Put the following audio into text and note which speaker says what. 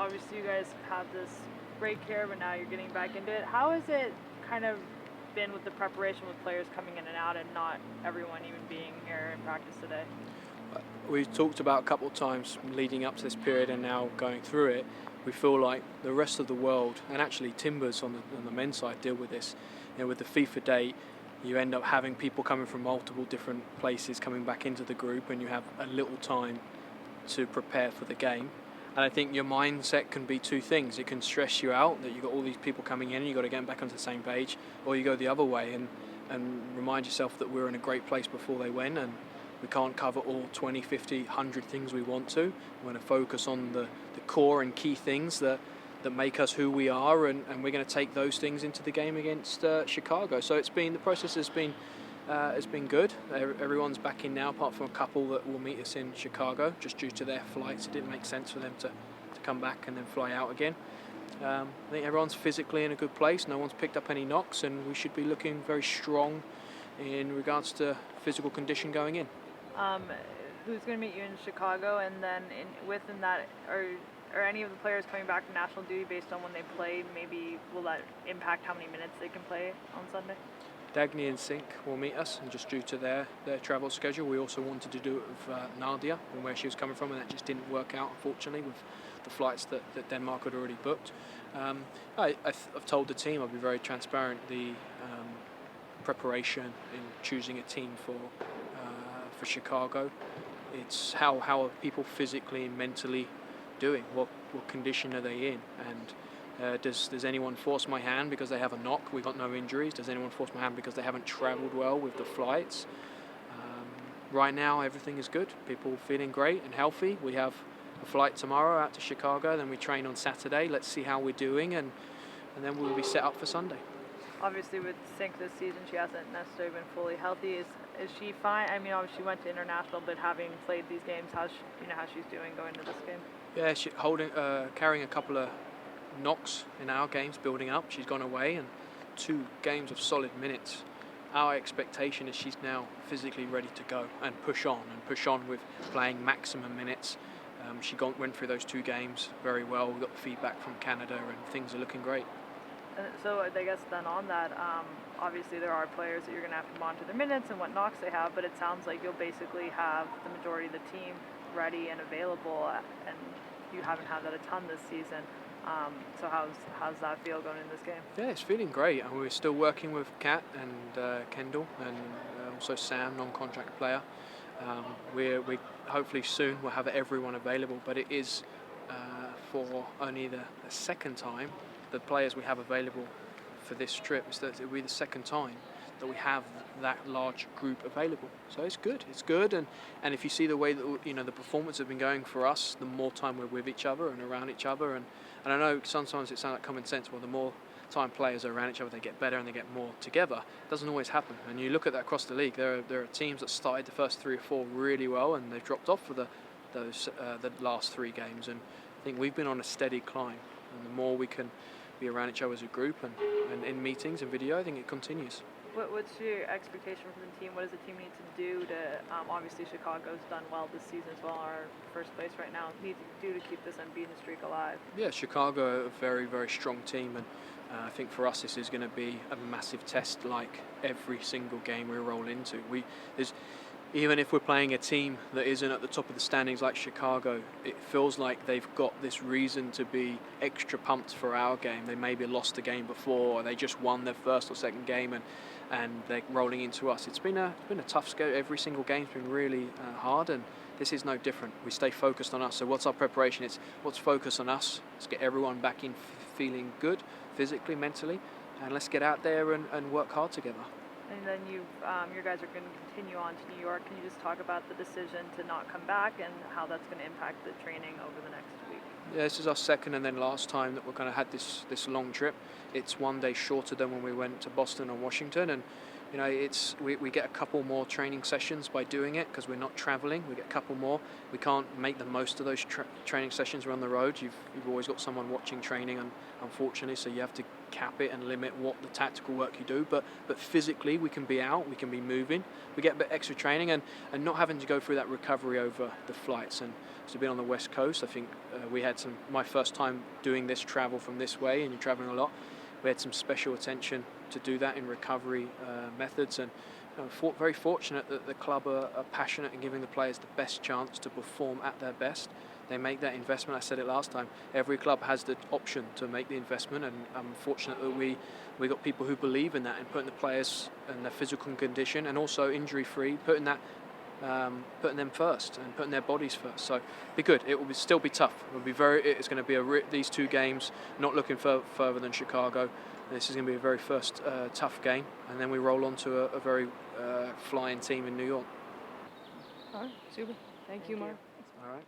Speaker 1: obviously you guys have had this break here, but now you're getting back into it. How has it kind of been with the preparation with players coming in and out and not everyone even being here in practice today?
Speaker 2: We've talked about a couple of times leading up to this period and now going through it. We feel like the rest of the world, and actually Timbers on the men's side, deal with this. With the FIFA date, you end up having people coming from multiple different places coming back into the group, and you have a little time to prepare for the game. And I think your mindset can be two things. It can stress you out that you've got all these people coming in and you've got to get them back onto the same page, or you go the other way and remind yourself that we're in a great place before they win, and we can't cover all 20, 50, 100 things we want to. We're going to focus on the core and key things that make us who we are, and we're going to take those things into the game against Chicago. So the process has been good. Everyone's back in now, apart from a couple that will meet us in Chicago, just due to their flights. It didn't make sense for them to come back and then fly out again. I think everyone's physically in a good place. No one's picked up any knocks, and we should be looking very strong in regards to physical condition going in.
Speaker 1: Who's going to meet you in Chicago, and then within that, are any of the players coming back from national duty based on when they played? Maybe will that impact how many minutes they can play on Sunday?
Speaker 2: Danni and Sink will meet us, and just due to their travel schedule, we also wanted to do it with Nadia and where she was coming from, and that just didn't work out, unfortunately, with the flights that Denmark had already booked. I've told the team, I'll be very transparent, the preparation in choosing a team for Chicago, it's how are people physically and mentally doing, what condition are they in, and does anyone force my hand because they have a knock? We've got no injuries. Does anyone force my hand because they haven't travelled well with the flights? Right now everything is good, people feeling great and healthy. We have a flight tomorrow out to Chicago, then we train on Saturday. Let's see how we're doing, and then we'll be set up for Sunday.
Speaker 1: Obviously with Sink this season, she hasn't necessarily been fully healthy. Is she fine? I mean, obviously she went to international, but having played these games, how she's doing going into this game?
Speaker 2: Yeah, she carrying a couple of knocks in our games, building up. She's gone away, and 2 games of solid minutes. Our expectation is she's now physically ready to go and push on with playing maximum minutes. She went through those 2 games very well. We got the feedback from Canada, and things are looking great.
Speaker 1: So I guess then on that, obviously there are players that you're going to have to monitor their minutes and what knocks they have, but it sounds like you'll basically have the majority of the team ready and available, and you haven't had that a ton this season. So how's that feel going in this game?
Speaker 2: Yeah, it's feeling great, and we're still working with Kat and Kendall, and also Sam, non-contract player. We hopefully soon we'll have everyone available, but it is for only the second time. The players we have available for this trip, it will be the second time that we have that large group available. So it's good, and if you see the way that the performance have been going for us, the more time we're with each other and around each other, and I know sometimes it sounds like common sense, well, the more time players are around each other, they get better and they get more together. It doesn't always happen, and you look at that across the league, there are teams that started the first 3 or 4 really well, and they've dropped off for the last 3 games, and I think we've been on a steady climb, and the more we can be around each other as a group and in meetings and video, I think it continues.
Speaker 1: What's your expectation from the team? What does the team need to do to, obviously Chicago's done well this season as well, our first place right now, need to do to keep this unbeaten streak alive?
Speaker 2: Yeah, Chicago are a very, very strong team, and I think for us this is going to be a massive test like every single game we roll into. Even if we're playing a team that isn't at the top of the standings like Chicago, it feels like they've got this reason to be extra pumped for our game. They maybe lost the game before, or they just won their first or second game, and they're rolling into us. It's been a tough schedule. Every single game's been really hard, and this is no different. We stay focused on us. So what's our preparation? It's let's focus on us. Let's get everyone back in feeling good, physically, mentally, and let's get out there and work hard together.
Speaker 1: And then your guys are going to continue on to New York. Can you just talk about the decision to not come back and how that's going to impact the training over the next week?
Speaker 2: Yeah, this is our second and then last time that we're going to have this long trip. It's 1 day shorter than when we went to Boston and Washington, and we get a couple more training sessions by doing it because we're not traveling. We get a couple more. We can't make the most of those training sessions. We're on the road. You've always got someone watching training, unfortunately, so you have to cap it and limit what the tactical work you do, but physically we can be out, we can be moving, we get a bit extra training, and not having to go through that recovery over the flights. And to be on the West Coast, I think we had my first time doing this travel from this way, and you're traveling a lot. We had some special attention to do that in recovery methods, and very fortunate that the club are passionate in giving the players the best chance to perform at their best. They make that investment. I said it last time. Every club has the option to make the investment, and I'm fortunate that we got people who believe in that and putting the players and their physical condition, and also injury-free, putting them first and putting their bodies first. So be good. It will still be tough. It's going to be these 2 games. Not looking further than Chicago. This is going to be a very first tough game, and then we roll on to a very flying team in New York.
Speaker 1: All right, super. Thank you, Mark.
Speaker 2: All right.